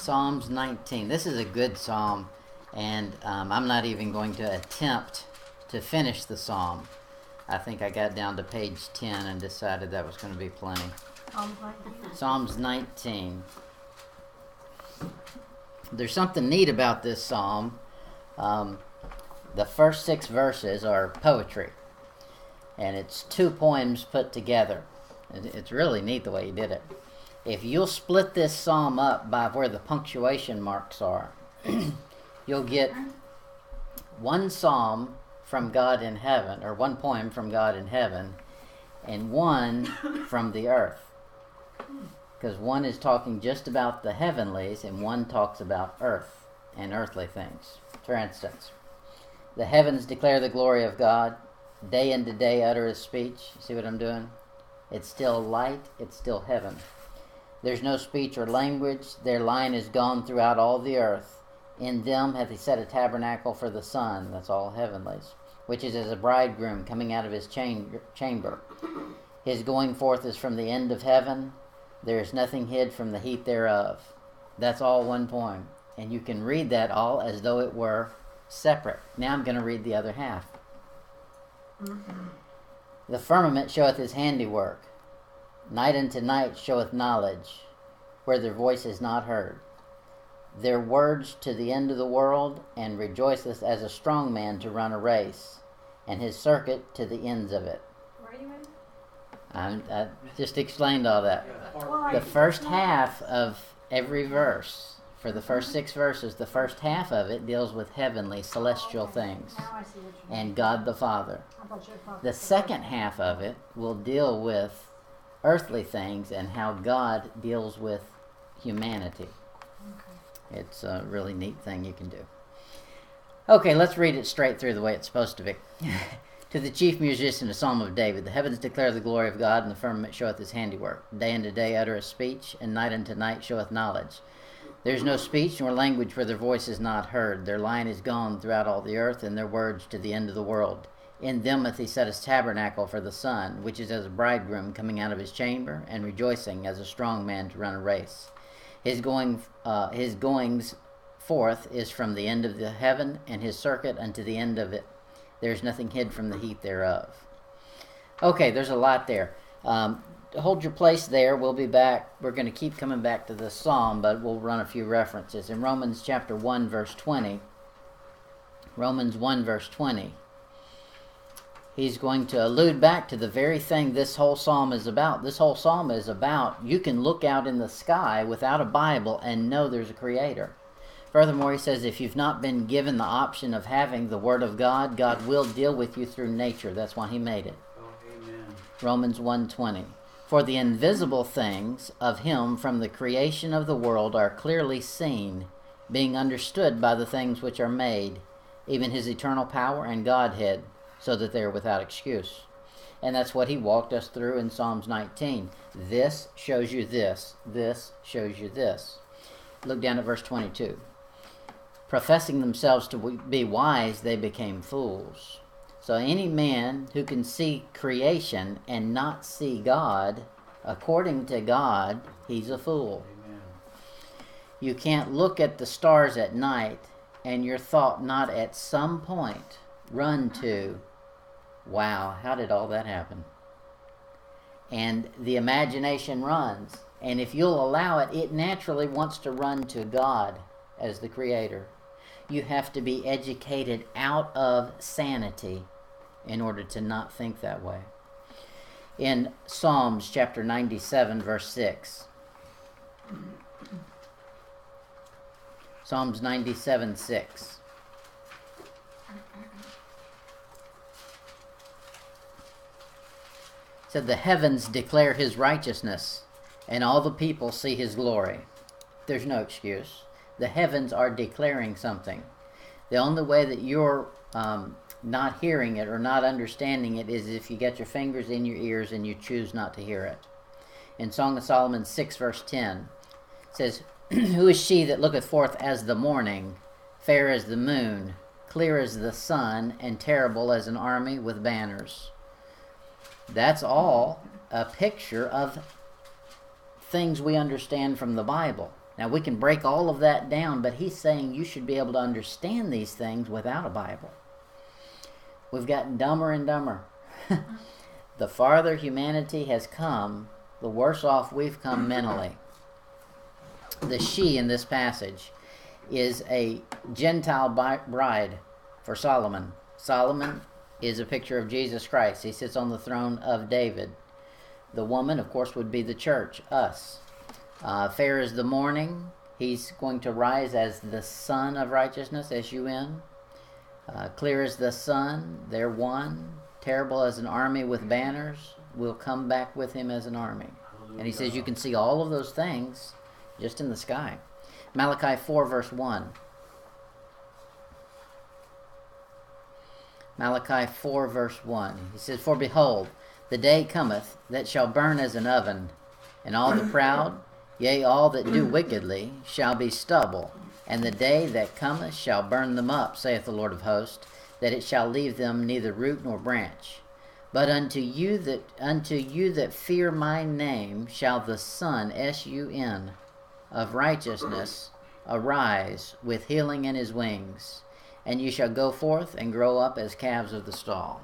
Psalms 19. This is a good psalm, and I'm not even going to attempt to finish the psalm. I think I got down to page 10 and decided that was going to be plenty. Psalms 19. There's something neat about this psalm. The first 6 verses are poetry, and it's 2 poems put together. It's really neat the way he did it. If you'll split this psalm up by where the punctuation marks are, you'll get one psalm from God in heaven, or one poem from God in heaven, and one from the earth. Because one is talking just about the heavenlies, and one talks about earth and earthly things. For instance, the heavens declare the glory of God. Day into day utter his speech. See what I'm doing? It's still light. It's still heaven. There's no speech or language. Their line is gone throughout all the earth. In them hath he set a tabernacle for the sun. That's all heavenlies. Which is as a bridegroom coming out of his chamber. His going forth is from the end of heaven. There is nothing hid from the heat thereof. That's all one poem. And you can read that all as though it were separate. Now I'm going to read the other half. The firmament showeth his handiwork. Night unto night showeth knowledge, where their voice is not heard. Their words to the end of the world, and rejoiceth as a strong man to run a race, and his circuit to the ends of it. Where are you in? I just explained all that. The first half of every verse, for the first 6 verses, the first half of it deals with heavenly, celestial things, Now I see what you mean. and God the Father. I thought you were talking The about second half of it will deal with earthly things and how God deals with humanity. Okay. It's a really neat thing you can do. Okay, let's read it straight through the way it's supposed to be. To the chief musician, a psalm of David. The heavens declare the glory of God, and the firmament showeth his handiwork. Day unto day uttereth speech, and night unto night showeth knowledge. There is no speech nor language where their voice is not heard. Their line is gone throughout all the earth, and their words to the end of the world. In them hath he set his tabernacle for the sun, which is as a bridegroom coming out of his chamber, and rejoicing as a strong man to run a race. His goings forth is from the end of the heaven, and his circuit unto the end of it. There is nothing hid from the heat thereof. Okay, there's a lot there. Hold your place there. We'll be back. We're going to keep coming back to this psalm, but we'll run a few references. In Romans chapter 1, verse 20, Romans 1, verse 20, he's going to allude back to the very thing this whole psalm is about. This whole psalm is about you can look out in the sky without a Bible and know there's a creator. Furthermore, he says if you've not been given the option of having the Word of God, God will deal with you through nature. That's why he made it. Oh, amen. Romans 1:20. For the invisible things of him from the creation of the world are clearly seen, being understood by the things which are made, even his eternal power and Godhead, so that they are without excuse. And that's what he walked us through in Psalms 19. This shows you this. This shows you this. Look down at verse 22. Professing themselves to be wise, they became fools. So any man who can see creation and not see God, according to God, he's a fool. Amen. You can't look at the stars at night and your thought not at some point run to, wow, how did all that happen? And the imagination runs. And if you'll allow it, it naturally wants to run to God as the creator. You have to be educated out of sanity in order to not think that way. In Psalms chapter 97, verse 6. Psalms 97, 6. Said the heavens declare his righteousness, and all the people see his glory. There's no excuse. The heavens are declaring something. The only way that you're not hearing it or not understanding it is if you get your fingers in your ears and you choose not to hear it. In Song of Solomon 6, verse 10, it says, Who is she that looketh forth as the morning, fair as the moon, clear as the sun, and terrible as an army with banners? That's all a picture of things we understand from the Bible. Now, we can break all of that down, but he's saying you should be able to understand these things without a Bible. We've gotten dumber and dumber. The farther humanity has come, the worse off we've come mentally. The she in this passage is a Gentile bride for Solomon. Solomon is a picture of Jesus Christ. He sits on the throne of David. The woman, of course, would be the church, us. Fair as the morning. He's going to rise as the Son of Righteousness, S-U-N. Clear as the sun. They're one. Terrible as an army with banners. We'll come back with him as an army. And he says you can see all of those things just in the sky. Malachi 4, verse 1. Malachi 4, verse 1. He says, For behold, the day cometh that shall burn as an oven, and all the proud, yea, all that do wickedly, shall be stubble. And the day that cometh shall burn them up, saith the Lord of hosts, that it shall leave them neither root nor branch. But unto you that fear my name shall the Son, S-U-N, of righteousness arise with healing in his wings, and you shall go forth and grow up as calves of the stall.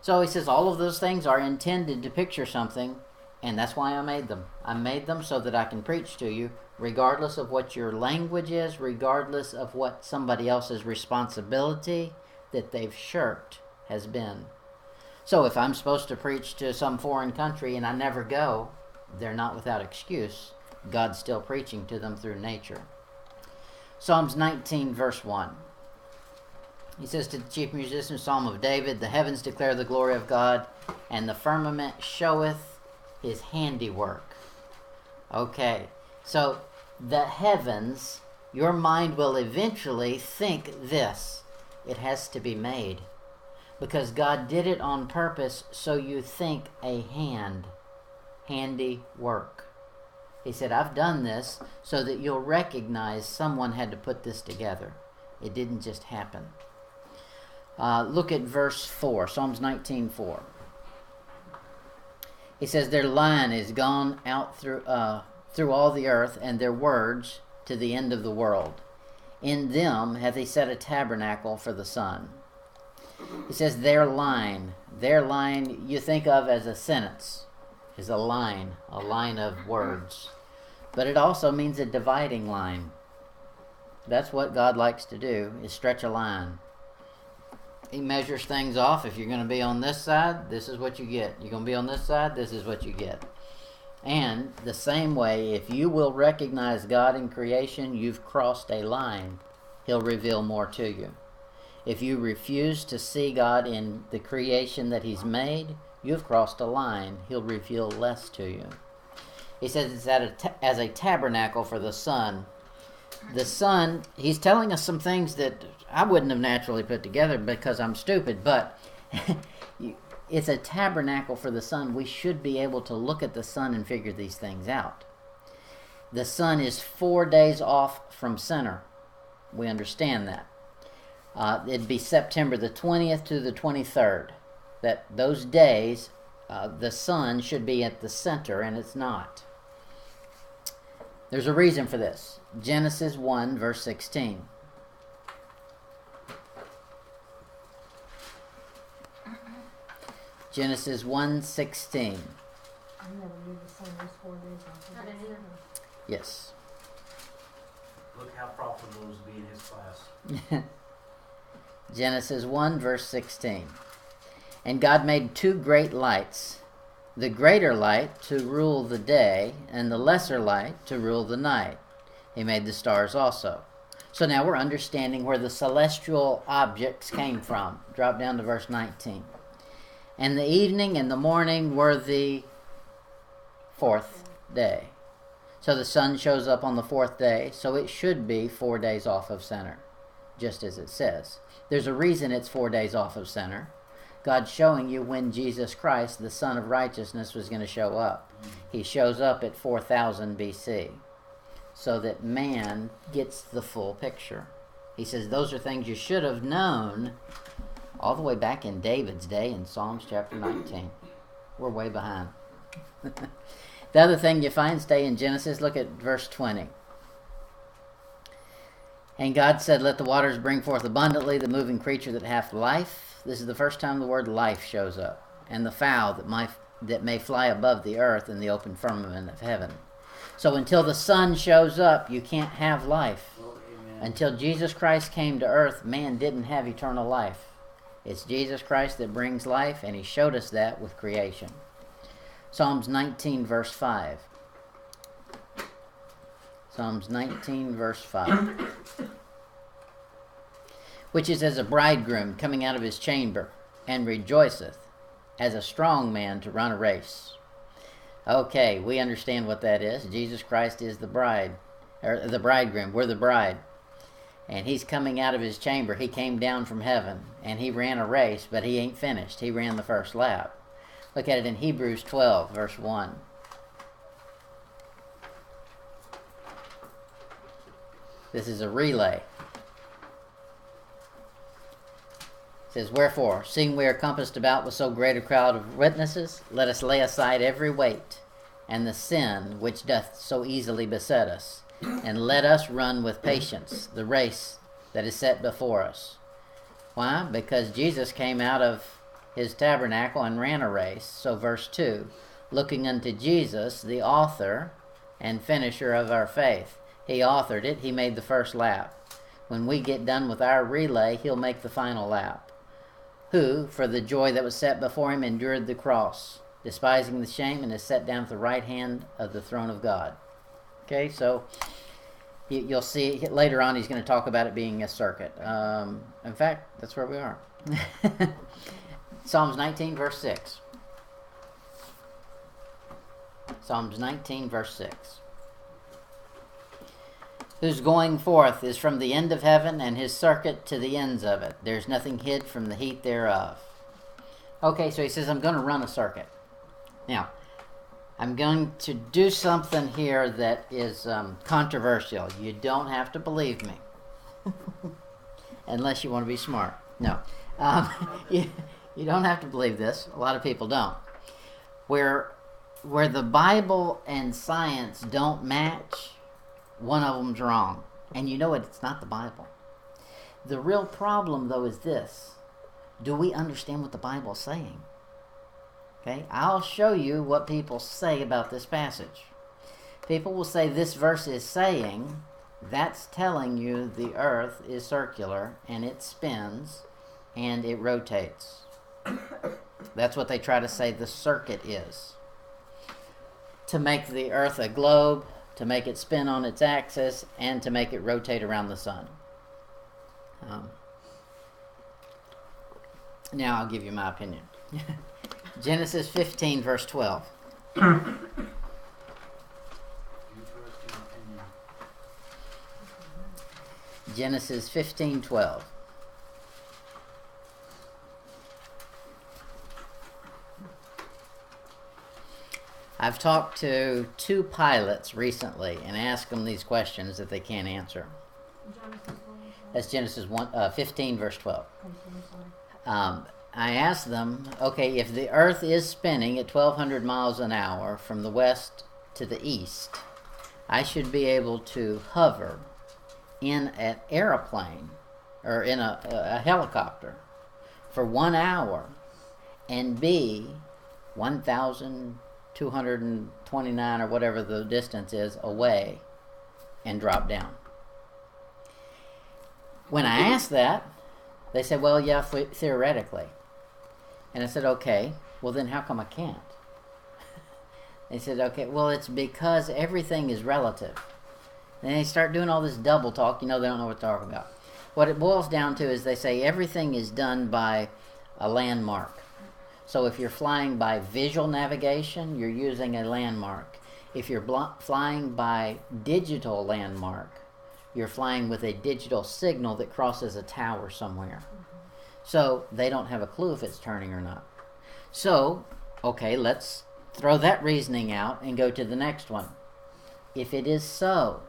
So he says all of those things are intended to picture something, and that's why I made them. I made them so that I can preach to you, regardless of what your language is, regardless of what somebody else's responsibility that they've shirked has been. So if I'm supposed to preach to some foreign country and I never go, they're not without excuse. God's still preaching to them through nature. Psalms 19, verse 1. He says to the chief musician, Psalm of David, The heavens declare the glory of God, and the firmament showeth his handiwork. Okay, so the heavens, your mind will eventually think this. It has to be made. Because God did it on purpose, so you think a handy work. He said, I've done this so that you'll recognize someone had to put this together. It didn't just happen. Look at verse 4, Psalms 19:4. He says, Their line is gone out through all the earth, and their words to the end of the world. In them hath he set a tabernacle for the sun. He says their line you think of as a sentence, is a line of words. But it also means a dividing line. That's what God likes to do, is stretch a line. He measures things off. If you're going to be on this side, this is what you get. You're going to be on this side, this is what you get. And the same way, if you will recognize God in creation, you've crossed a line. He'll reveal more to you. If you refuse to see God in the creation that he's made, you've crossed a line. He'll reveal less to you. He says it's as a tabernacle for the sun. The sun, he's telling us some things that I wouldn't have naturally put together because I'm stupid, but it's a tabernacle for the sun. We should be able to look at the sun and figure these things out. The sun is 4 days off from center. We understand that. It'd be September the 20th to the 23rd. That those days, the sun should be at the center, and it's not. There's a reason for this. Genesis 1, verse 16. Genesis 1:16. I never knew the sun was 4 days off. I didn't either. Yes. Look how profitable it was to be in his class. Genesis 1, verse 16. And God made two great lights, the greater light to rule the day, and the lesser light to rule the night. He made the stars also. So now we're understanding where the celestial objects came from. Drop down to verse 19. And the evening and the morning were the fourth day. So the sun shows up on the fourth day, so it should be 4 days off of center, just as it says. There's a reason it's 4 days off of center. God's showing you when Jesus Christ, the Son of Righteousness, was going to show up. He shows up at 4000 BC so that man gets the full picture. He says those are things you should have known all the way back in David's day in Psalms chapter 19. We're way behind. The other thing you find, stay in Genesis, look at verse 20. And God said, let the waters bring forth abundantly the moving creature that hath life. This is the first time the word life shows up. And the fowl that may fly above the earth in the open firmament of heaven. So until the sun shows up, you can't have life. Oh, amen. Until Jesus Christ came to earth, man didn't have eternal life. It's Jesus Christ that brings life, and he showed us that with creation. Psalms 19, verse 5. Psalms 19, verse 5. Which is as a bridegroom coming out of his chamber, and rejoiceth, as a strong man to run a race. Okay, we understand what that is. Jesus Christ is the bride, or the bridegroom. We're the bride. And he's coming out of his chamber. He came down from heaven, and he ran a race, but he ain't finished. He ran the first lap. Look at it in Hebrews 12, verse 1. This is a relay. It says, wherefore, seeing we are compassed about with so great a crowd of witnesses, let us lay aside every weight and the sin which doth so easily beset us, and let us run with patience the race that is set before us. Why? Because Jesus came out of his tabernacle and ran a race. So verse 2, looking unto Jesus, the author and finisher of our faith. He authored it. He made the first lap. When we get done with our relay, he'll make the final lap. Who, for the joy that was set before him, endured the cross, despising the shame, and is set down at the right hand of the throne of God. Okay, so you'll see later on he's going to talk about it being a circuit. In fact, that's where we are. Psalms 19, verse 6. Psalms 19, verse 6. Whose going forth is from the end of heaven, and his circuit to the ends of it. There's nothing hid from the heat thereof. Okay, so he says, I'm going to run a circuit. Now, I'm going to do something here that is controversial. You don't have to believe me. Unless you want to be smart. No. You don't have to believe this. A lot of people don't. Where the Bible and science don't match, one of them's wrong. And you know it, it's not the Bible. The real problem, though, is this. Do we understand what the Bible's saying? Okay, I'll show you what people say about this passage. People will say this verse is saying, that's telling you the earth is circular, and it spins, and it rotates. That's what they try to say the circuit is. To make the earth a globe, to make it spin on its axis, and to make it rotate around the sun. Now I'll give you my opinion. Genesis 15, verse 12. Interesting opinion. Genesis 15, 12. I've talked to 2 pilots recently and asked them these questions that they can't answer. That's Genesis 15, verse 12. I asked them, okay, if the earth is spinning at 1,200 miles an hour from the west to the east, I should be able to hover in an airplane or in a helicopter for 1 hour and be 1,229 or whatever the distance is away and drop down. When I asked that, they said, well, yeah, theoretically. And I said, okay, well then how come I can't? They said, okay, well it's because everything is relative. And they start doing all this double talk, they don't know what they're talking about. What it boils down to is they say everything is done by a landmark. So if you're flying by visual navigation, you're using a landmark. If you're flying by digital landmark, you're flying with a digital signal that crosses a tower somewhere. So they don't have a clue if it's turning or not. So, okay, let's throw that reasoning out and go to the next one. If it is so,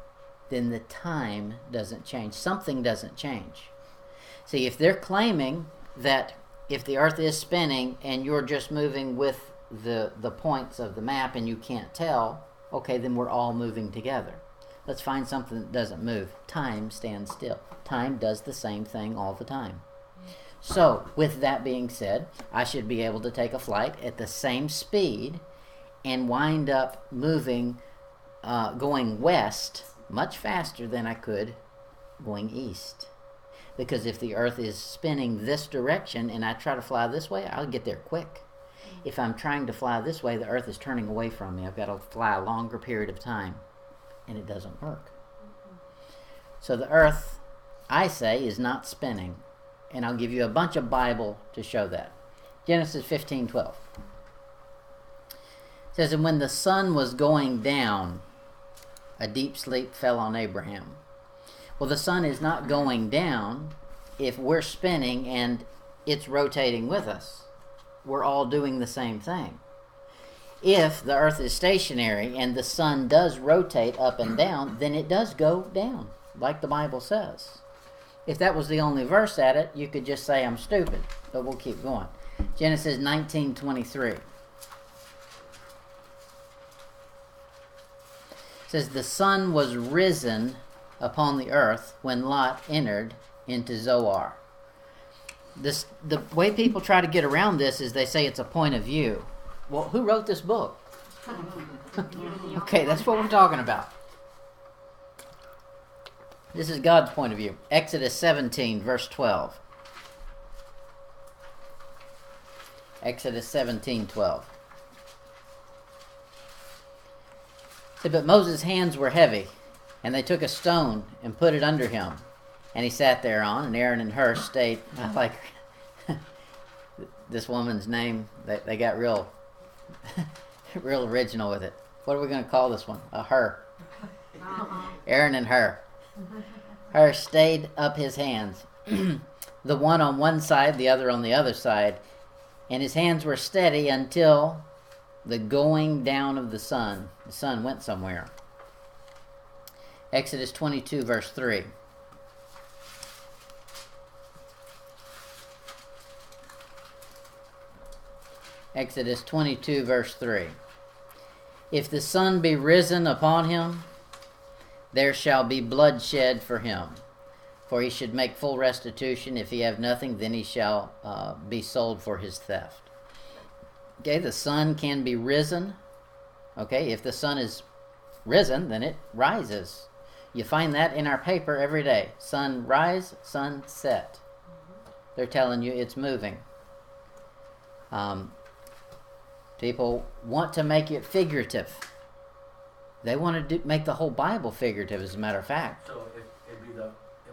then the time doesn't change. Something doesn't change. See, if they're claiming that if the earth is spinning and you're just moving with the points of the map and you can't tell, okay, then we're all moving together. Let's find something that doesn't move. Time stands still. Time does the same thing all the time. So, with that being said, I should be able to take a flight at the same speed and wind up moving, going west much faster than I could going east. Because if the Earth is spinning this direction and I try to fly this way, I'll get there quick. If I'm trying to fly this way, the Earth is turning away from me. I've got to fly a longer period of time, and it doesn't work. So the Earth, I say, is not spinning. And I'll give you a bunch of Bible to show that. Genesis 15:12. It says, "And when the sun was going down, a deep sleep fell on Abraham." Well, the sun is not going down if we're spinning and it's rotating with us. We're all doing the same thing. If the Earth is stationary and the sun does rotate up and down, then it does go down, like the Bible says. If that was the only verse at it, you could just say I'm stupid, but we'll keep going. Genesis 19:23. Says, "The sun was risen upon the earth when Lot entered into Zoar." The way people try to get around this is they say it's a point of view. Well, who wrote this book? Okay, that's what we're talking about. This is God's point of view. Exodus 17, verse 12. Exodus 17:12. Said, "But Moses' hands were heavy, and they took a stone and put it under him, and he sat thereon, and Aaron and Hur stayed." I like this woman's name. They got real real original with it. What are we going to call this one? A Hur. Aaron and Hur. Hur stayed up his hands, the one on one side, the other on the other side, and his hands were steady until the going down of the sun. The sun went somewhere. Exodus 22, verse 3. Exodus 22, verse 3. "If the sun be risen upon him, there shall be bloodshed for him. For he should make full restitution. If he have nothing, then he shall be sold for his theft." Okay, the sun can be risen. Okay, if the sun is risen, then it rises. You find that in our paper every day. Sun rise, sun set. They're telling you it's moving. People want to make it figurative. They want to make the whole Bible figurative, as a matter of fact. So it'd be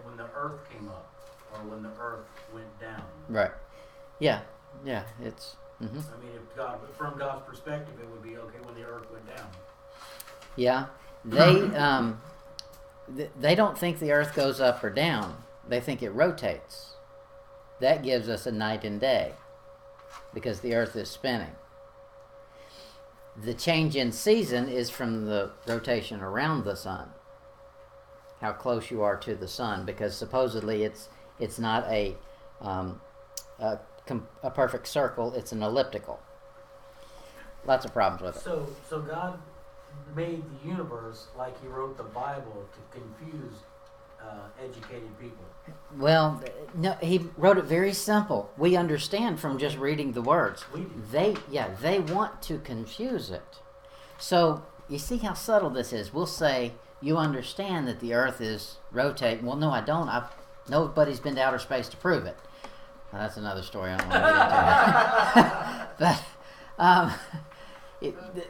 when the earth came up, or when the earth went down. Right. Yeah. It's. I mean, from God's perspective, it would be okay when the earth went down. Yeah. They don't think the earth goes up or down. They think it rotates. That gives us a night and day, because the earth is spinning. The change in season is from the rotation around the sun, how close you are to the sun, because supposedly it's not a perfect circle, it's an elliptical. Lots of problems with it. So God made the universe like he wrote the Bible to confuse educated people. Well, no, he wrote it very simple. We understand from just reading the words. We do. They want to confuse it. So you see how subtle this is. We'll say, "You understand that the earth is rotating." Well, no, I don't. Nobody's been to outer space to prove it. Well, that's another story. I don't want to get into that. But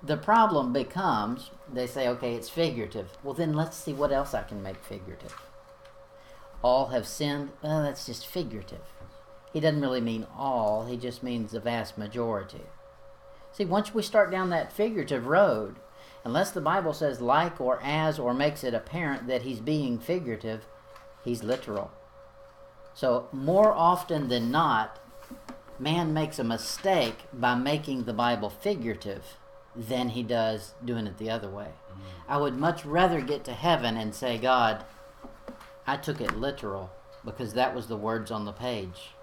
the problem becomes, they say, okay, it's figurative. Well, then let's see what else I can make figurative. All have sinned. Well, that's just figurative. He doesn't really mean all. He just means the vast majority. See, once we start down that figurative road, unless the Bible says like or as or makes it apparent that he's being figurative, he's literal. So more often than not, man makes a mistake by making the Bible figurative than he does doing it the other way. I would much rather get to heaven and say, "God, I took it literal because that was the words on the page,"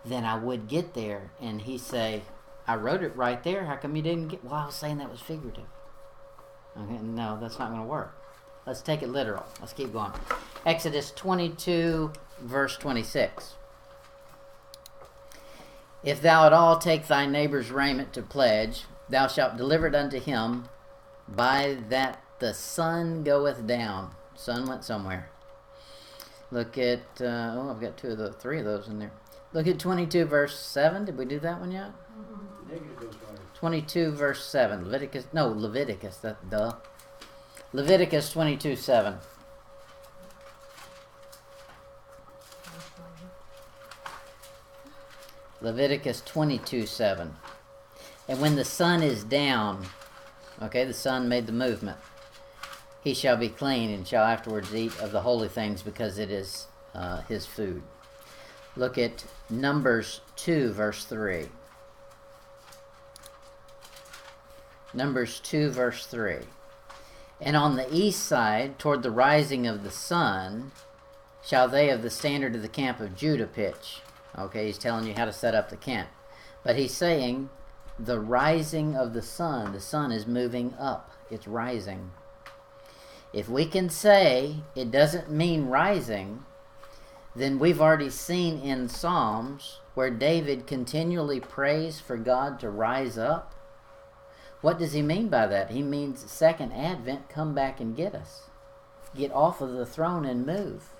than I would get there and he say, "I wrote it right there. How come you didn't get?" "Well, I was saying that was figurative." Okay, no, that's not going to work. Let's take it literal. Let's keep going. Exodus 22, verse 26. If thou at all take thy neighbor's raiment to pledge, thou shalt deliver it unto him by that the sun goeth down. Sun went somewhere. Look at, I've got three of those in there. Look at 22, verse 7. Did we do that one yet? Negative goes right. 22, verse 7. Leviticus 22, 7. Leviticus 22, 7. And when the sun is down, okay, the sun made the movement, he shall be clean and shall afterwards eat of the holy things because it is his food. Look at Numbers 2, verse 3. Numbers 2, verse 3. And on the east side, toward the rising of the sun, shall they of the standard of the camp of Judah pitch. Okay, he's telling you how to set up the camp. But he's saying the rising of the sun is moving up. It's rising. If we can say it doesn't mean rising, then we've already seen in Psalms where David continually prays for God to rise up. What does he mean by that? He means second advent, come back and get us. Get off of the throne and move.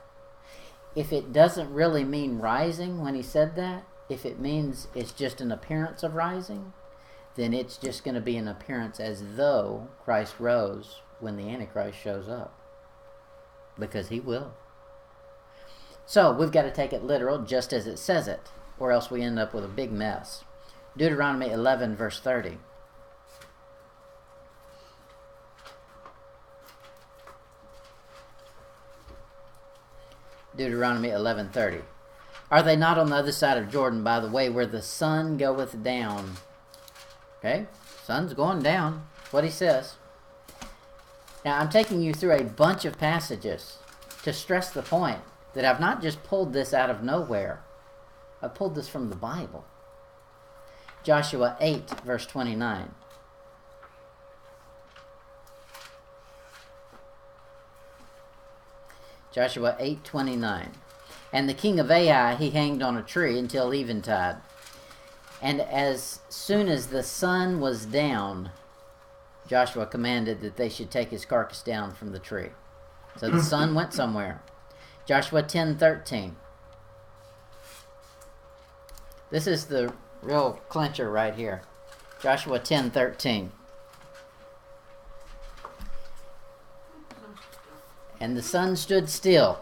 If it doesn't really mean rising when he said that, if it means it's just an appearance of rising, then it's just going to be an appearance as though Christ rose when the Antichrist shows up. Because he will. So we've got to take it literal just as it says it, or else we end up with a big mess. Deuteronomy 11, verse 30. Deuteronomy 11:30. Are they not on the other side of Jordan by the way where the sun goeth down? Okay, sun's going down. That's what he says. Now I'm taking you through a bunch of passages to stress the point that I've not just pulled this out of nowhere. I pulled this from the Bible. Joshua 8, verse 29. Joshua 8:29. And the king of Ai he hanged on a tree until eventide. And as soon as the sun was down, Joshua commanded that they should take his carcass down from the tree. So the sun went somewhere. Joshua 10:13. This is the real clincher right here. Joshua 10:13. And the sun stood still,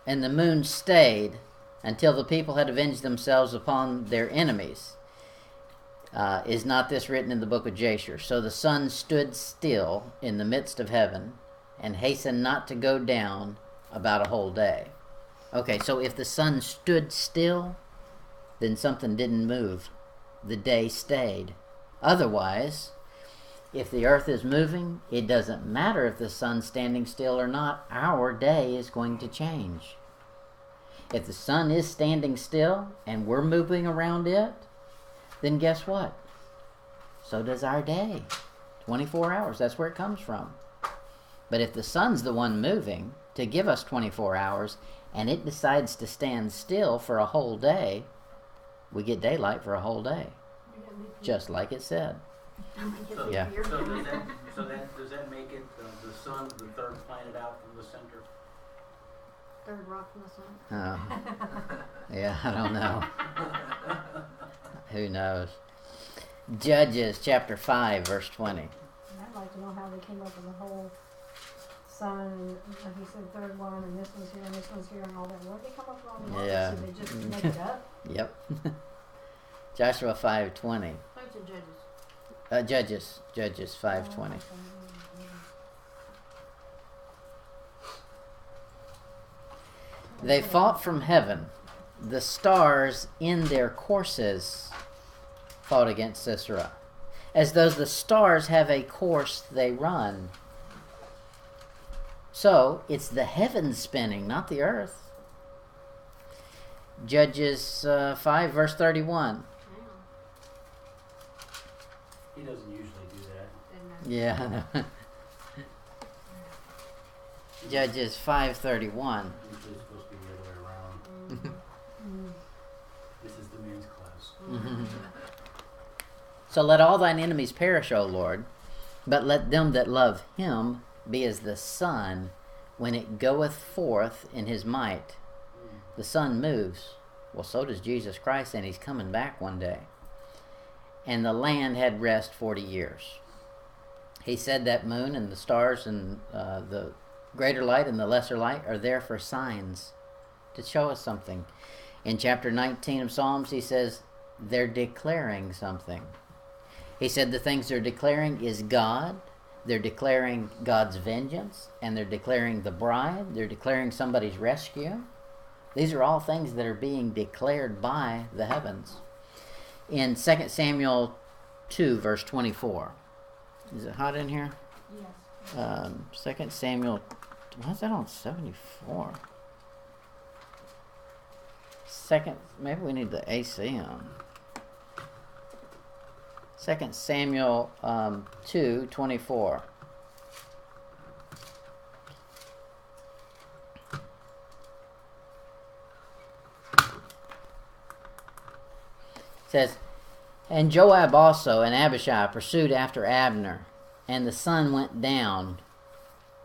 and the moon stayed, until the people had avenged themselves upon their enemies. Is not this written in the book of Jasher? So the sun stood still in the midst of heaven, and hastened not to go down about a whole day. Okay, so if the sun stood still, then something didn't move. The day stayed. Otherwise, if the earth is moving, it doesn't matter if the sun's standing still or not. Our day is going to change. If the sun is standing still and we're moving around it, then guess what? So does our day. 24 hours, that's where it comes from. But if the sun's the one moving to give us 24 hours and it decides to stand still for a whole day, we get daylight for a whole day. Just like it said. So, Yeah. So does that make it the sun, the third planet out from the center? Third rock from the sun. Yeah, I don't know. Who knows? Judges chapter 5, verse 20. And I'd like to know how they came up with the whole sun, and like you said, third one, and this one's here, and this one's here, and all that. Where did they come up with all the numbers? Yeah. Did they just make it up? Yep. Joshua 5:20. Like the judges. Judges 5:20. They fought from heaven. The stars in their courses fought against Sisera. As though the stars have a course they run. So, it's the heavens spinning, not the earth. Judges 5, verse 31. He doesn't usually do that. Yeah, I know. Judges 5:31. Which is supposed to be the other way around. This is the men's class. So let all thine enemies perish, O Lord, but let them that love him be as the sun when it goeth forth in his might. The sun moves. Well, so does Jesus Christ, and he's coming back one day. And the land had rest 40 years. He said that moon and the stars and the greater light and the lesser light are there for signs to show us something. In chapter 19 of Psalms, he says they're declaring something. He said the things they're declaring is God. They're declaring God's vengeance, and they're declaring the bride. They're declaring somebody's rescue. These are all things that are being declared by the heavens. In 2 Samuel 2, verse 24. Is it hot in here? Yes. 2 Samuel, what's that on 74? Maybe we need the AC on. 2 Samuel 2:24. Says, and Joab also and Abishai pursued after Abner, and the sun went down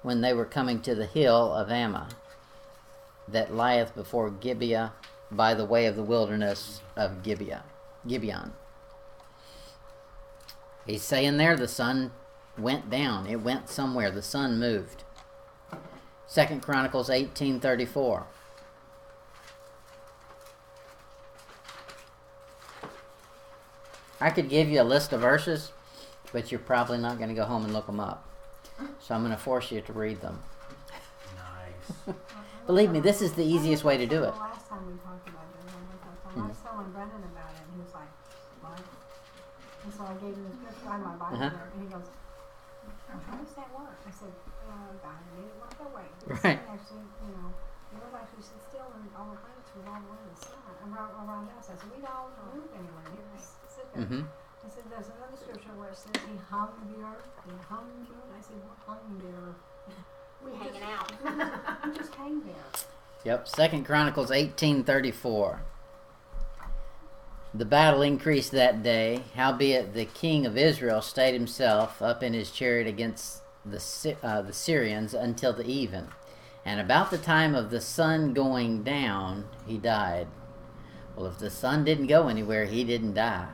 when they were coming to the hill of Ammah, that lieth before Gibeah, by the way of the wilderness of Gibeon. He's saying there the sun went down. It went somewhere. The sun moved. 2 Chronicles 18:34. I could give you a list of verses, but you're probably not going to go home and look them up. So I'm going to force you to read them. Nice. Believe me, this is the easiest way to do it. The last time we talked about it, I was telling Brendan about it, and he was like, what? And so I gave him the scripture on my Bible, and he goes, how does that work? I said, God made it work that way. Right. Actually, the Lord actually sit still, and all the planets revolve around the sun, around us. I said, we don't move anywhere. He just sit there. I said, there's another scripture where it says he hung the earth, he hung the moon. I said, what hung the earth? We hanging out. You just hang there. Yep, 2 Chronicles 18:34. The battle increased that day, howbeit the king of Israel stayed himself up in his chariot against the Syrians until the even. And about the time of the sun going down, he died. Well, if the sun didn't go anywhere, he didn't die.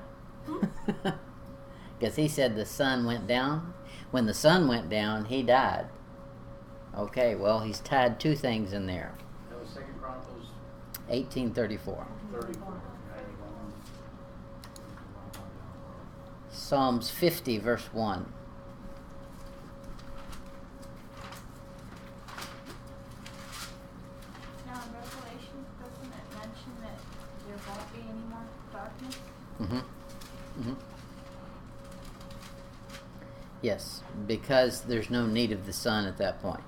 Because he said the sun went down. When the sun went down, he died. Okay, well, he's tied two things in there. That was 2 Chronicles 18:34. 34. Psalms 50, verse 1. Now in Revelation, doesn't it mention that there won't be any more darkness? Yes, because there's no need of the sun at that point.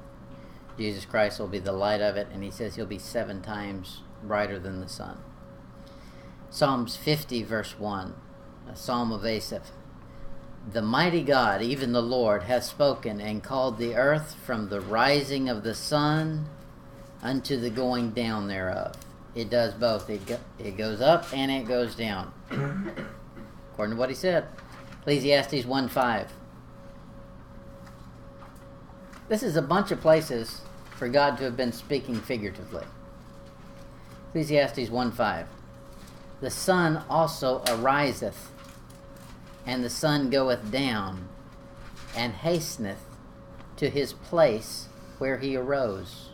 Jesus Christ will be the light of it, and he says he'll be 7 times brighter than the sun. Psalms 50, verse 1, a psalm of Asaph. The mighty God, even the Lord, hath spoken and called the earth from the rising of the sun unto the going down thereof. It does both. It goes up and it goes down. According to what he said. Ecclesiastes 1:5. This is a bunch of places for God to have been speaking figuratively. Ecclesiastes 1:5. The sun also ariseth, and the sun goeth down, and hasteneth to his place where he arose.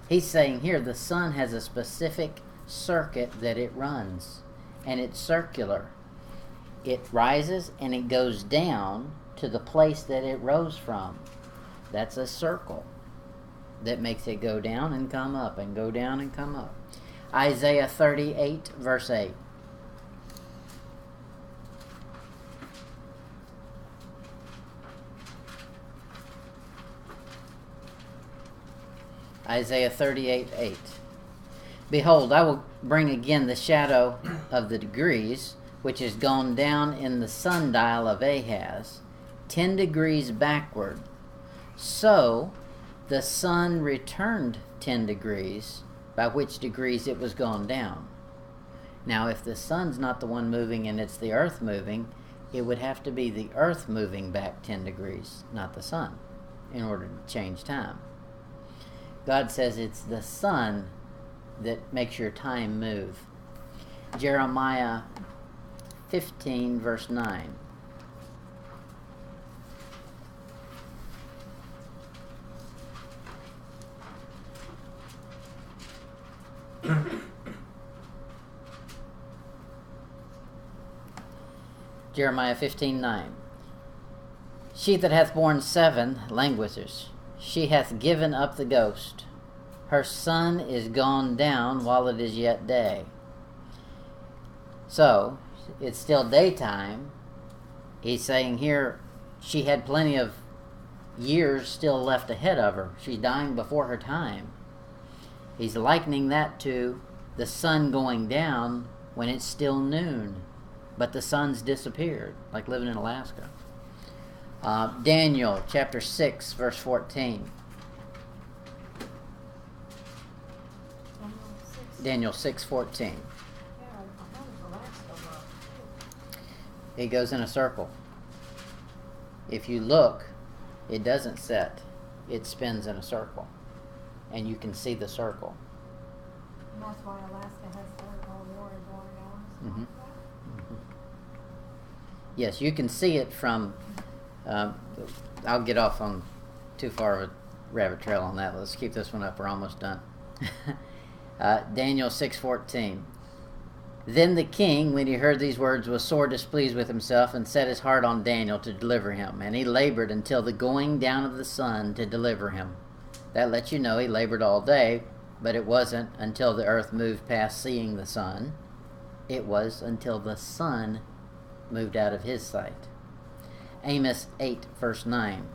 He's saying here the sun has a specific circuit that it runs, and it's circular. It rises and it goes down to the place that it rose from. That's a circle that makes it go down and come up and go down and come up. Isaiah 38, verse 8. Isaiah 38:8. Behold, I will bring again the shadow of the degrees, which is gone down in the sundial of Ahaz, 10 degrees backward. So the sun returned 10 degrees, by which degrees it was gone down. Now, if the sun's not the one moving and it's the earth moving, it would have to be the earth moving back 10 degrees, not the sun, in order to change time. God says it's the sun that makes your time move. Jeremiah 15, verse 9. Jeremiah 15:9. She that hath borne 7 languishers, she hath given up the ghost. Her sun is gone down while it is yet day. So, it's still daytime. He's saying here she had plenty of years still left ahead of her. She's dying before her time. He's likening that to the sun going down when it's still noon, but the sun's disappeared, like living in Alaska. Daniel chapter 6, verse 14. Daniel 6:14. Yeah, I know it's Alaska, but It goes in a circle. If you look, it doesn't set. It spins in a circle. And you can see the circle. and that's why Alaska has their aurora borealis. Mhm. Yes, you can see it from... I'll get off on too far of a rabbit trail on that. Let's keep this one up. We're almost done. Daniel 6:14. Then the king, when he heard these words, was sore displeased with himself, and set his heart on Daniel to deliver him. And he labored until the going down of the sun to deliver him. That lets you know he labored all day, but it wasn't until the earth moved past seeing the sun. It was until the sun moved out of his sight. Amos 8, verse 9.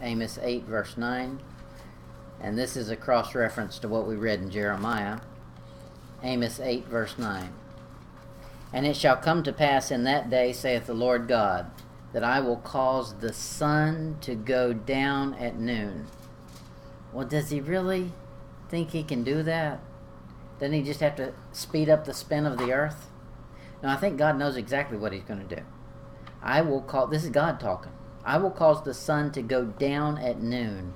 Amos 8, verse 9. And this is a cross-reference to what we read in Jeremiah. Amos 8, verse 9. And it shall come to pass in that day, saith the Lord God, that I will cause the sun to go down at noon. Well, does he really think he can do that? Doesn't he just have to speed up the spin of the earth? No, I think God knows exactly what he's going to do. This is God talking. I will cause the sun to go down at noon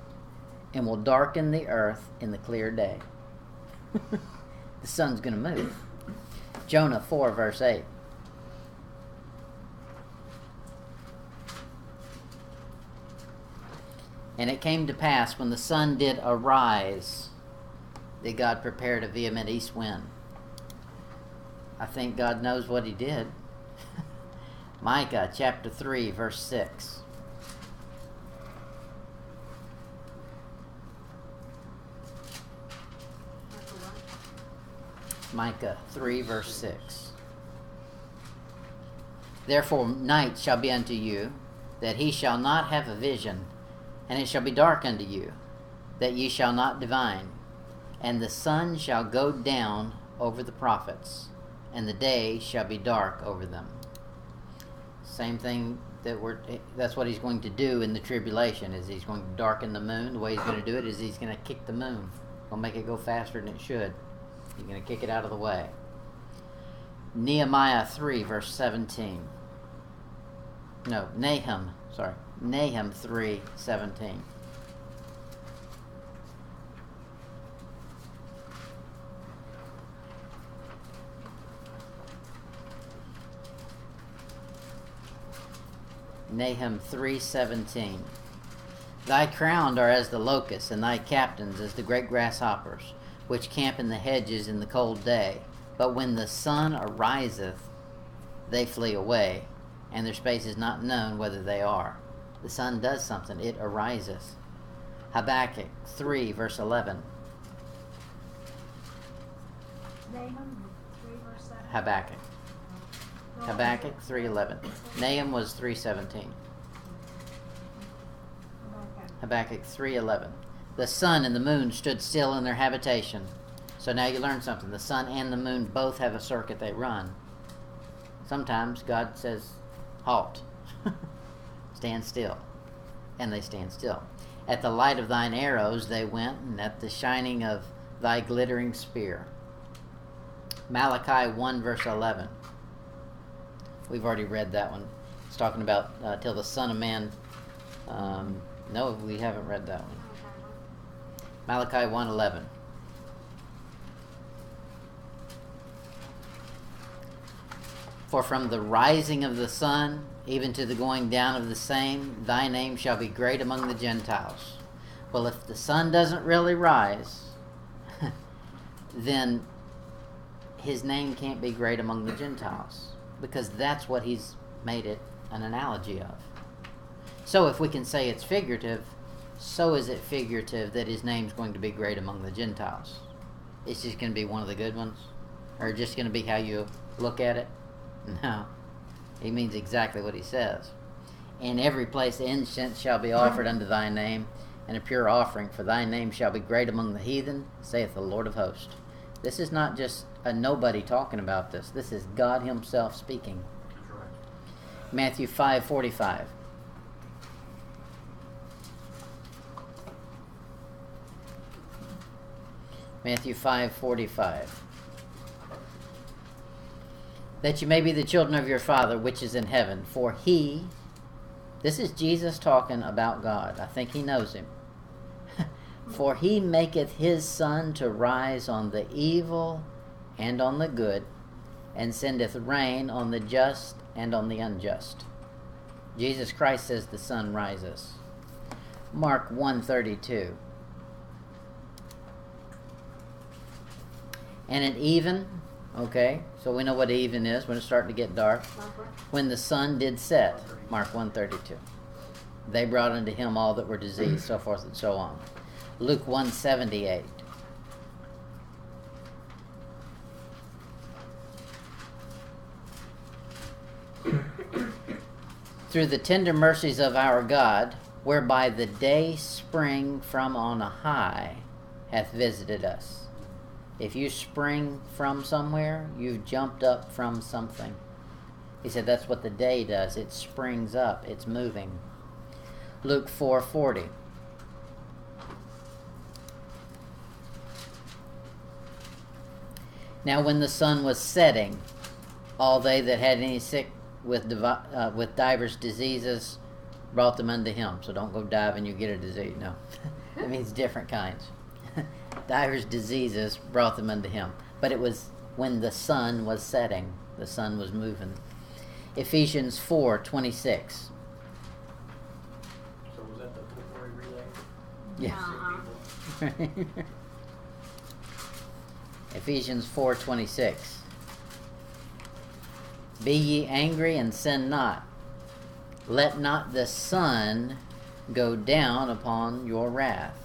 and will darken the earth in the clear day. The sun's going to move. Jonah 4, verse 8. And it came to pass, when the sun did arise, that God prepared a vehement east wind. I think God knows what he did. Micah chapter 3, verse 6. Micah 3, verse 6. Therefore night shall be unto you, that he shall not have a vision, and it shall be dark unto you, that ye shall not divine. And the sun shall go down over the prophets, and the day shall be dark over them. Same thing that's what he's going to do in the tribulation, is he's going to darken the moon. The way he's going to do it is he's going to kick the moon. He'll make it go faster than it should. He's going to kick it out of the way. Nehemiah 3, verse 17. No, Nahum 3, 17. Nahum 3:17. Thy crowned are as the locusts, and thy captains as the great grasshoppers, which camp in the hedges in the cold day. But when the sun ariseth, they flee away, and their space is not known whether they are. The sun does something, it ariseth. Habakkuk 3, verse 11. Nahum 3, verse 7. Habakkuk. Habakkuk 3:11. Nahum was 3:17. Habakkuk 3:11. The sun and the moon stood still in their habitation, So now you learn something. The sun and the moon both have a circuit they run. Sometimes God says, halt, stand still. And they stand still. At the light of thine arrows they went, and at the shining of thy glittering spear. Malachi 1 verse 11. We've already read that one. It's talking about till the Son of Man. No, we haven't read that one. Malachi 1:11. For from the rising of the sun, even to the going down of the same, thy name shall be great among the Gentiles. Well, if the sun doesn't really rise, then his name can't be great among the Gentiles, because that's what he's made it an analogy of. So if we can say it's figurative, so is it figurative that his name's going to be great among the Gentiles? It's just going to be one of the good ones? Or just going to be how you look at it? No. He means exactly what he says. In every place incense shall be offered unto thy name, and a pure offering, for thy name shall be great among the heathen, saith the Lord of hosts. This is not just a nobody talking about this. This is God himself speaking. That's right. Matthew 5:45. Matthew 5:45. That you may be the children of your Father which is in heaven. For he, this is Jesus talking about God. I think he knows him. For he maketh his sun to rise on the evil and on the good, and sendeth rain on the just and on the unjust. Jesus Christ says the sun rises. Mark 1:32. And at even, okay, so we know what even is when it's starting to get dark. When the sun did set, Mark 1:32. They brought unto him all that were diseased, so forth and so on. Luke 1:78. Through the tender mercies of our God, whereby the day spring from on high hath visited us. If you spring from somewhere, you've jumped up from something. He said that's what the day does. It springs up. It's moving. Luke 4:40. Now when the sun was setting, all they that had any sick with divers diseases brought them unto him. So don't go diving, you get a disease. No. It means different kinds. Divers diseases brought them unto him. But it was when the sun was setting. The sun was moving. Ephesians 4:26. So was that the football relay? Yeah. Uh-huh. Ephesians 4:26. Be ye angry and sin not. Let not the sun go down upon your wrath.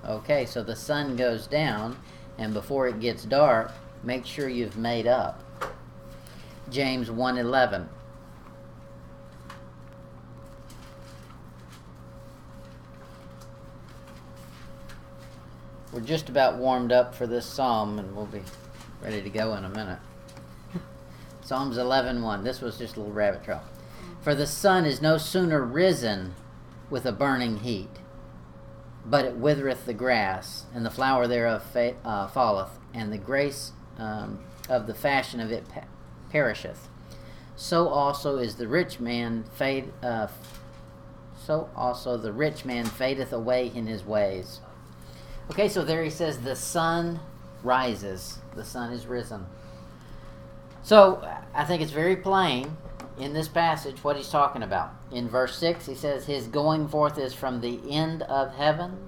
Okay, so the sun goes down, and before it gets dark, make sure you've made up. James 1:11. We're just about warmed up for this psalm, and we'll be ready to go in a minute. Psalms 11:1. This was just a little rabbit trail. For the sun is no sooner risen with a burning heat, but it withereth the grass, and the flower thereof falleth, and the grace of the fashion of it perisheth. So also is the rich man so also the rich man fadeth away in his ways. Okay, so there he says the sun rises. The sun is risen. So I think it's very plain in this passage what he's talking about. In verse 6 he says his going forth is from the end of heaven,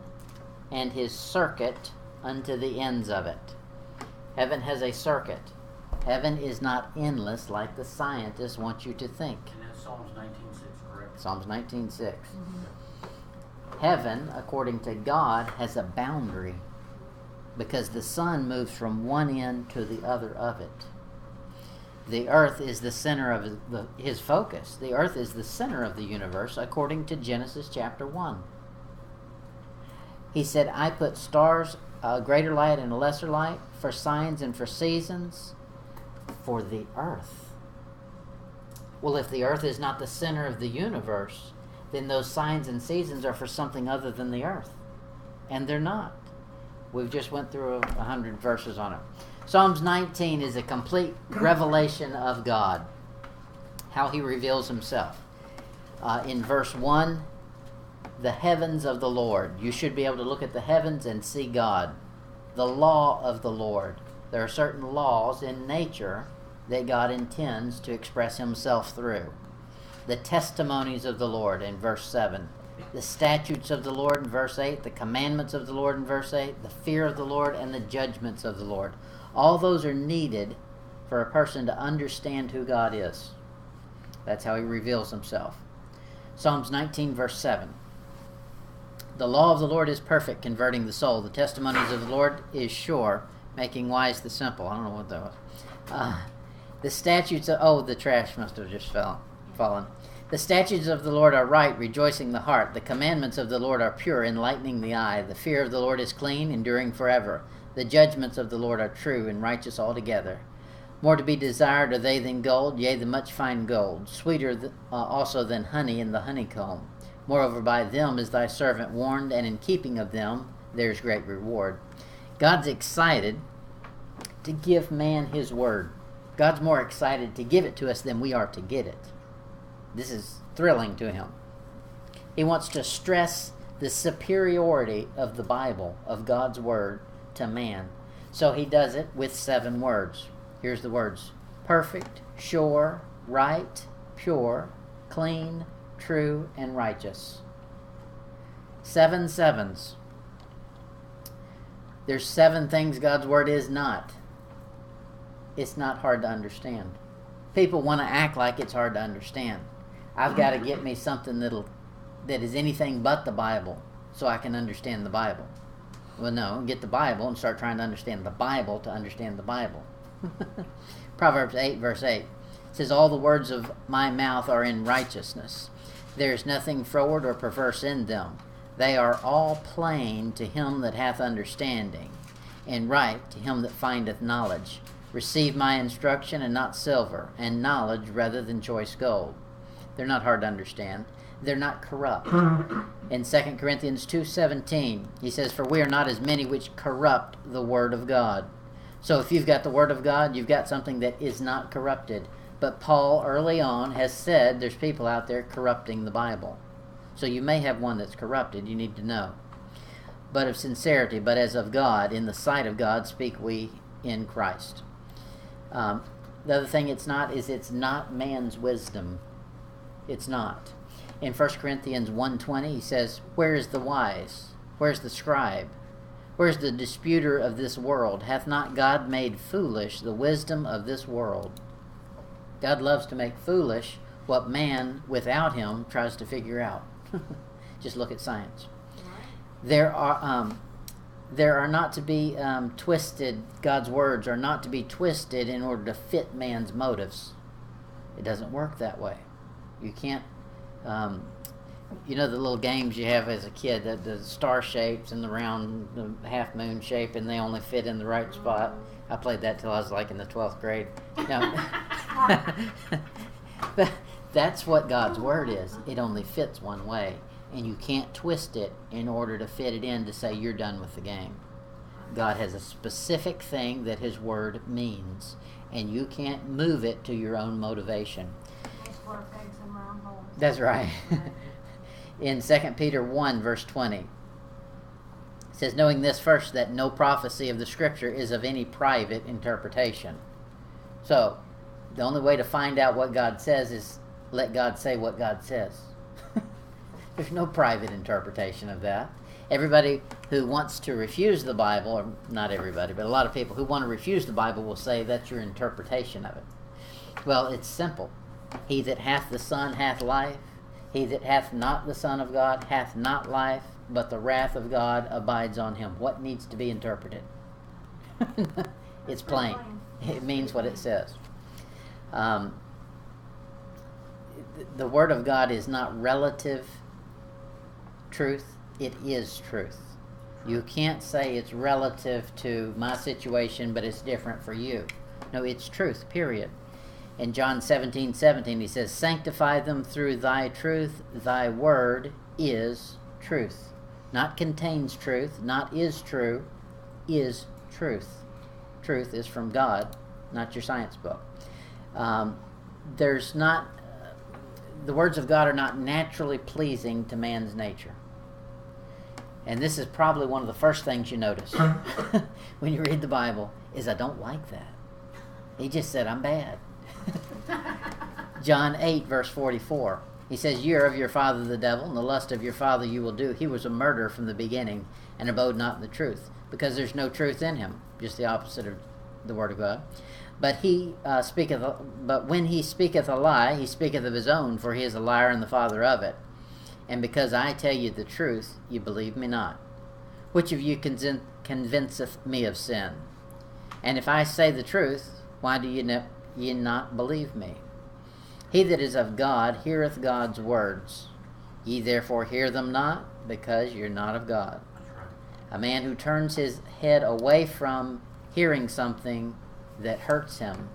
and his circuit unto the ends of it. Heaven has a circuit. Heaven is not endless like the scientists want you to think. And that's Psalms 19:6, correct? Psalms 19:6. Heaven, according to God, has a boundary because the sun moves from one end to the other of it. The earth is the center of his focus. The earth is the center of the universe according to Genesis chapter 1. He said, I put stars a greater light and a lesser light, for signs and for seasons, for the earth. Well, if the earth is not the center of the universe, then those signs and seasons are for something other than the earth. And they're not. We've just went through 100 verses on it. Psalms 19 is a complete revelation of God, how he reveals himself. In verse 1, the heavens of the Lord. You should be able to look at the heavens and see God. The law of the Lord. There are certain laws in nature that God intends to express himself through. The testimonies of the Lord in verse 7. The statutes of the Lord in verse 8. The commandments of the Lord in verse 8. The fear of the Lord and the judgments of the Lord. All those are needed for a person to understand who God is. That's how he reveals himself. Psalms 19 verse 7. The law of the Lord is perfect, converting the soul. The testimonies of the Lord is sure, making wise the simple. I don't know what that was. The statutes of... the trash must have just fallen. The statutes of the Lord are right, rejoicing the heart. The commandments of the Lord are pure, enlightening the eye. The fear of the Lord is clean, enduring forever. The judgments of the Lord are true and righteous altogether. More to be desired are they than gold, yea, the much fine gold, sweeter also than honey in the honeycomb. Moreover, by them is thy servant warned, and in keeping of them there is great reward. God's excited to give man his word. God's more excited to give it to us than we are to get it. This is thrilling to him. He wants to stress the superiority of the Bible, of God's word, to man. So he does it with 7 words. Here's the words: perfect, sure, right, pure, clean, true, and righteous. 7 sevens. There's 7 things God's word is not. It's not hard to understand. People want to act like it's hard to understand. I've got to get me something that is anything but the Bible so I can understand the Bible. Well, no, get the Bible and start trying to understand the Bible to understand the Bible. Proverbs 8 verse 8 says, all the words of my mouth are in righteousness. There is nothing froward or perverse in them. They are all plain to him that hath understanding, and right to him that findeth knowledge. Receive my instruction, and not silver, and knowledge rather than choice gold. They're not hard to understand. They're not corrupt. In 2 Corinthians 2:17, he says, for we are not as many which corrupt the word of God. So if you've got the word of God, you've got something that is not corrupted. But Paul early on has said there's people out there corrupting the Bible. So you may have one that's corrupted, you need to know. But of sincerity, but as of God, in the sight of God speak we in Christ. The other thing it's not is it's not man's wisdom. It's not. In 1 Corinthians 1:20 he says, where is the wise? Where's the scribe? Where's the disputer of this world? Hath not God made foolish the wisdom of this world? God loves to make foolish what man, without him, tries to figure out. Just look at science. There are not to be twisted, God's words are not to be twisted in order to fit man's motives. It doesn't work that way. You can't, you know the little games you have as a kid, the star shapes and the round, the half moon shape, and they only fit in the right spot. I played that till I was like in the 12th grade. No. That's what God's word is. It only fits one way. And you can't twist it in order to fit it in to say you're done with the game. God has a specific thing that his word means, and you can't move it to your own motivation. That's right. In 2 Peter 1 verse 20, it says, knowing this first, that no prophecy of the scripture is of any private interpretation. So the only way to find out what God says is let God say what God says. There's no private interpretation of that. Everybody who wants to refuse the Bible, or not everybody, but a lot of people who want to refuse the Bible will say that's your interpretation of it. Well, it's simple. He that hath the Son hath life. He that hath not the Son of God hath not life, but the wrath of God abides on him. What needs to be interpreted? It's plain. It means what it says. The Word of God is not relative truth. It is truth. You can't say it's relative to my situation, but it's different for you. No, it's truth, period. In John 17:17, he says, "Sanctify them through thy truth. Thy word is truth." Not contains truth, not is true, is truth. Truth is from God, not your science book. There's not, the words of God are not naturally pleasing to man's nature. And this is probably one of the first things you notice when you read the Bible, is I don't like that. He just said, I'm bad. John 8, verse 44. He says, "You are of your father the devil, and the lust of your father you will do. He was a murderer from the beginning, and abode not in the truth." Because there's no truth in him. Just the opposite of the word of God. But when he speaketh a lie, he speaketh of his own, for he is a liar and the father of it. And because I tell you the truth, you believe me not. Which of you convinceth me of sin? And if I say the truth, why do ye not believe me? He that is of God heareth God's words. Ye therefore hear them not, because you're not of God. That's right. A man who turns his head away from hearing something that hurts him,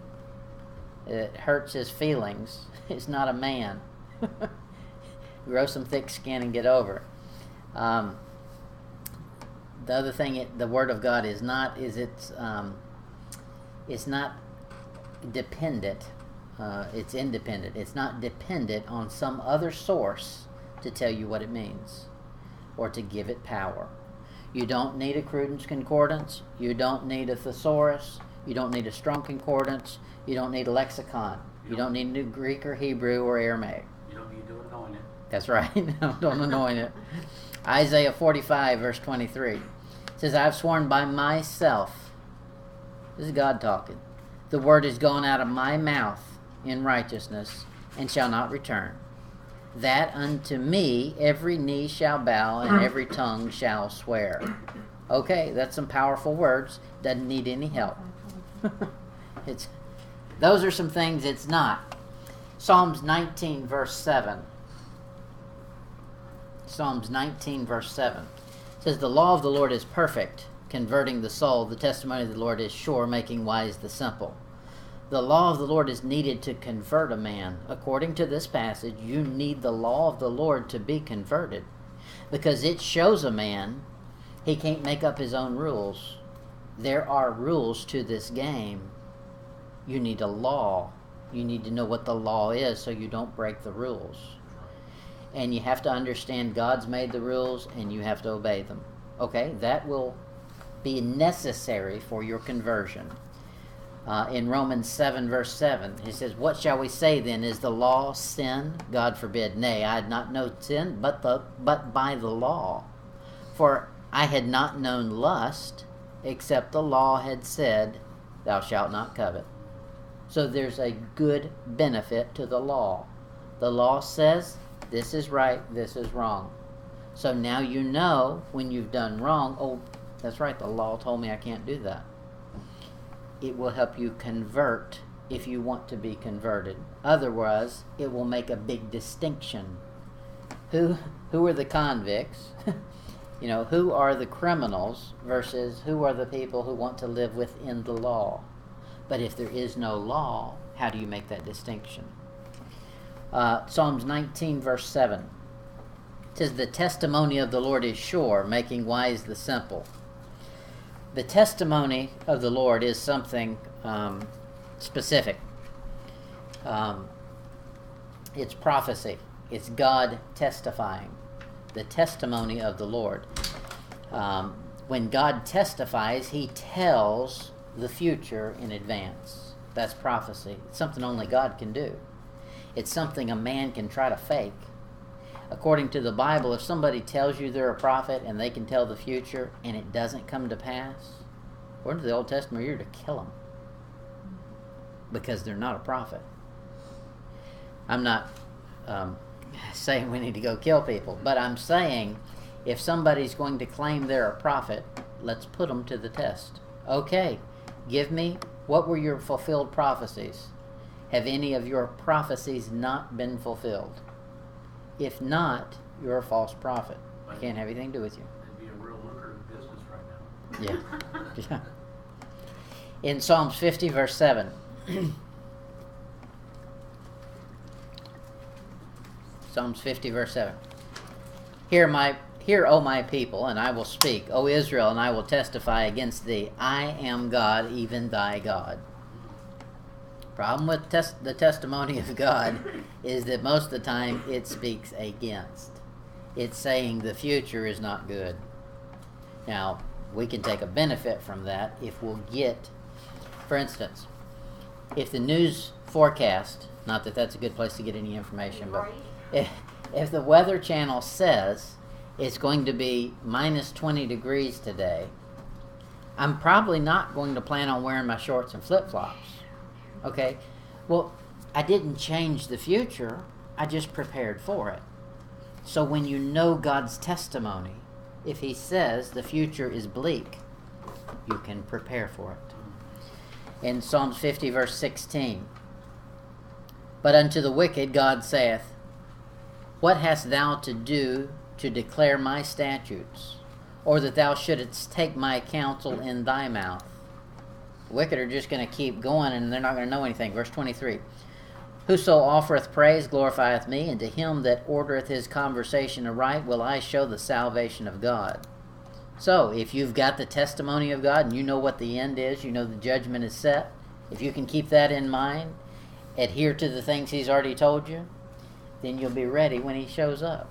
it hurts his feelings, is not a man. Grow some thick skin and get over it. The other thing the Word of God is not, it's not dependent. It's independent. It's not dependent on some other source to tell you what it means or to give it power. You don't need a Cruden's Concordance. You don't need a thesaurus. You don't need a Strong Concordance. You don't need a lexicon. You don't need New Greek or Hebrew or Aramaic. You don't need to anoint it. That's right. No, don't anoint it. Isaiah 45, verse 23. It says, "I've sworn by myself." This is God talking. "The word is gone out of my mouth in righteousness, and shall not return. That unto me every knee shall bow, and every tongue shall swear." Okay, that's some powerful words. Doesn't need any help. Those are some things it's not. Psalms 19, verse 7. Psalms 19, verse 7. It says, "The law of the Lord is perfect, converting the soul. The testimony of the Lord is sure, making wise the simple." The law of the Lord is needed to convert a man. According to this passage, you need the law of the Lord to be converted, because it shows a man he can't make up his own rules. There are rules to this game. You need a law. You need to know what the law is so you don't break the rules. And you have to understand God's made the rules and you have to obey them. Okay, that will be necessary for your conversion. In Romans 7, verse 7, he says, "What shall we say then? Is the law sin? God forbid. Nay, I had not known sin, but by the law. For I had not known lust, except the law had said, Thou shalt not covet." So there's a good benefit to the law. The law says, this is right, this is wrong. So now you know when you've done wrong, oh, that's right, the law told me I can't do that. It will help you convert if you want to be converted. Otherwise, it will make a big distinction. Who are the convicts? Who are the criminals versus who are the people who want to live within the law? But if there is no law, how do you make that distinction? Psalms 19, verse 7. It says, "The testimony of the Lord is sure, making wise the simple." The testimony of the Lord is something specific. It's prophecy. It's God testifying. The testimony of the Lord. When God testifies, he tells the future in advance. That's prophecy. It's something only God can do. It's something a man can try to fake. According to the Bible, if somebody tells you they're a prophet and they can tell the future and it doesn't come to pass, according to the Old Testament, you're to kill them because they're not a prophet. I'm not saying we need to go kill people, but I'm saying if somebody's going to claim they're a prophet, let's put them to the test. Okay, give me, what were your fulfilled prophecies? Have any of your prophecies not been fulfilled? If not, you're a false prophet. I can't have anything to do with you. It'd be a real lucrative business Yeah. Yeah. In Psalms 50, verse 7. Psalms 50, verse 7. Hear, O my people, and I will speak. O Israel, and I will testify against thee. I am God, even thy God. Problem with the testimony of God is that most of the time it speaks against. It's saying the future is not good. Now, we can take a benefit from that if we'll get, for instance, if the news forecast, not that that's a good place to get any information, but if the Weather Channel says it's going to be minus 20 degrees today, I'm probably not going to plan on wearing my shorts and flip-flops. Okay? Well, I didn't change the future. I just prepared for it. So when you know God's testimony, if he says the future is bleak, you can prepare for it. In Psalms 50, verse 16, but unto the wicked God saith, what hast thou to do to declare my statutes, or that thou shouldest take my counsel in thy mouth? The wicked are just going to keep going, and they're not going to know anything. Verse 23, whoso offereth praise glorifieth me, and to him that ordereth his conversation aright will I show the salvation of God. So, if you've got the testimony of God, and you know what the end is, you know the judgment is set, if you can keep that in mind, adhere to the things he's already told you, then you'll be ready when he shows up.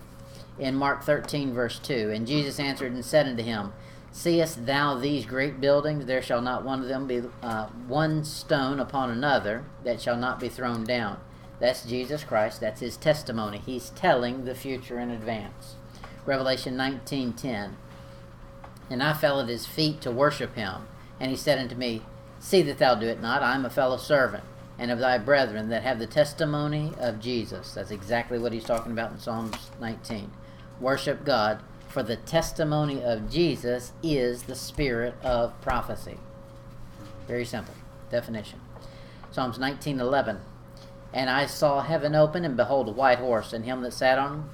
In Mark 13, verse 2, and Jesus answered and said unto him, seest thou these great buildings? There shall not one of them be one stone upon another that shall not be thrown down. That's Jesus Christ. That's his testimony. He's telling the future in advance. Revelation 19:10. And I fell at his feet to worship him. And he said unto me, see that thou do it not. I am a fellow servant, and of thy brethren that have the testimony of Jesus. That's exactly what he's talking about in Psalms 19. Worship God, for the testimony of Jesus is the spirit of prophecy. Very simple definition. Psalms 19:11. And I saw heaven open, and behold a white horse, and him that sat on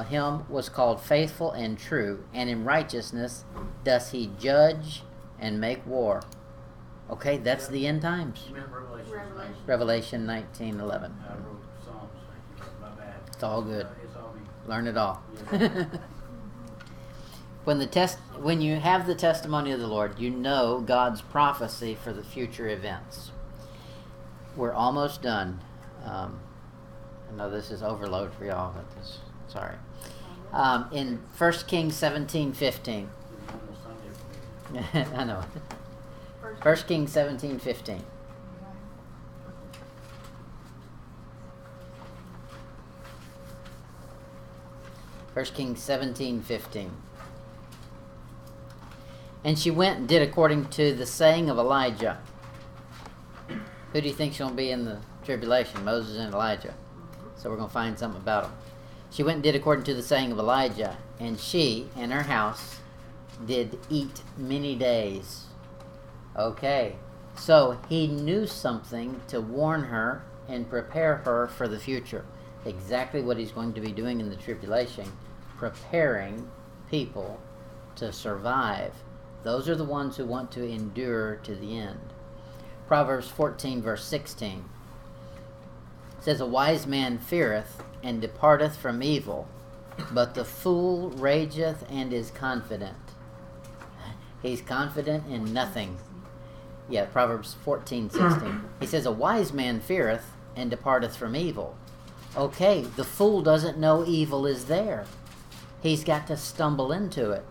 him was called Faithful and True, and in righteousness does he judge and make war. Okay, that's the end times. You meant Revelation. Revelation 19:11. I wrote Psalms. My bad. It's all good. It's all me. Learn it all. Yeah. When you have the testimony of the Lord, you know God's prophecy for the future events. We're almost done. I know this is overload for y'all, but sorry. In 1 Kings 17:15. I know. 1 Kings 17:15. First Kings 17:15. And she went and did according to the saying of Elijah. Who do you think's going to be in the tribulation? Moses and Elijah. So we're going to find something about them. She went and did according to the saying of Elijah, and she and her house did eat many days. Okay, so he knew something to warn her and prepare her for the future. Exactly what he's going to be doing in the tribulation, preparing people to survive. Those are the ones who want to endure to the end. Proverbs 14, verse 16 says, a wise man feareth and departeth from evil, but the fool rageth and is confident. He's confident in nothing. Yeah, Proverbs 14:16. He says, a wise man feareth and departeth from evil. Okay, the fool doesn't know evil is there. He's got to stumble into it.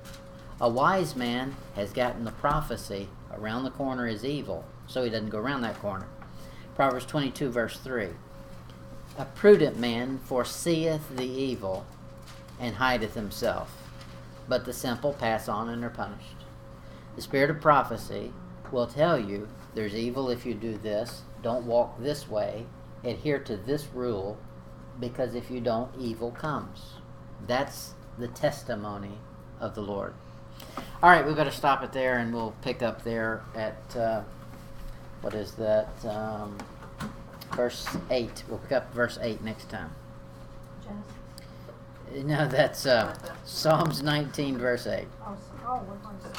A wise man has gotten the prophecy, around the corner is evil, so he doesn't go around that corner. Proverbs 22, verse 3. A prudent man foreseeth the evil and hideth himself, but the simple pass on and are punished. The spirit of prophecy will tell you there's evil if you do this, don't walk this way, adhere to this rule, because if you don't, evil comes. That's the testimony of the Lord. All right, we better stop it there, and we'll pick up there at, what is that, verse 8. We'll pick up verse 8 next time. Genesis. No, that's Psalms 19, verse 8. Oh, we're going to.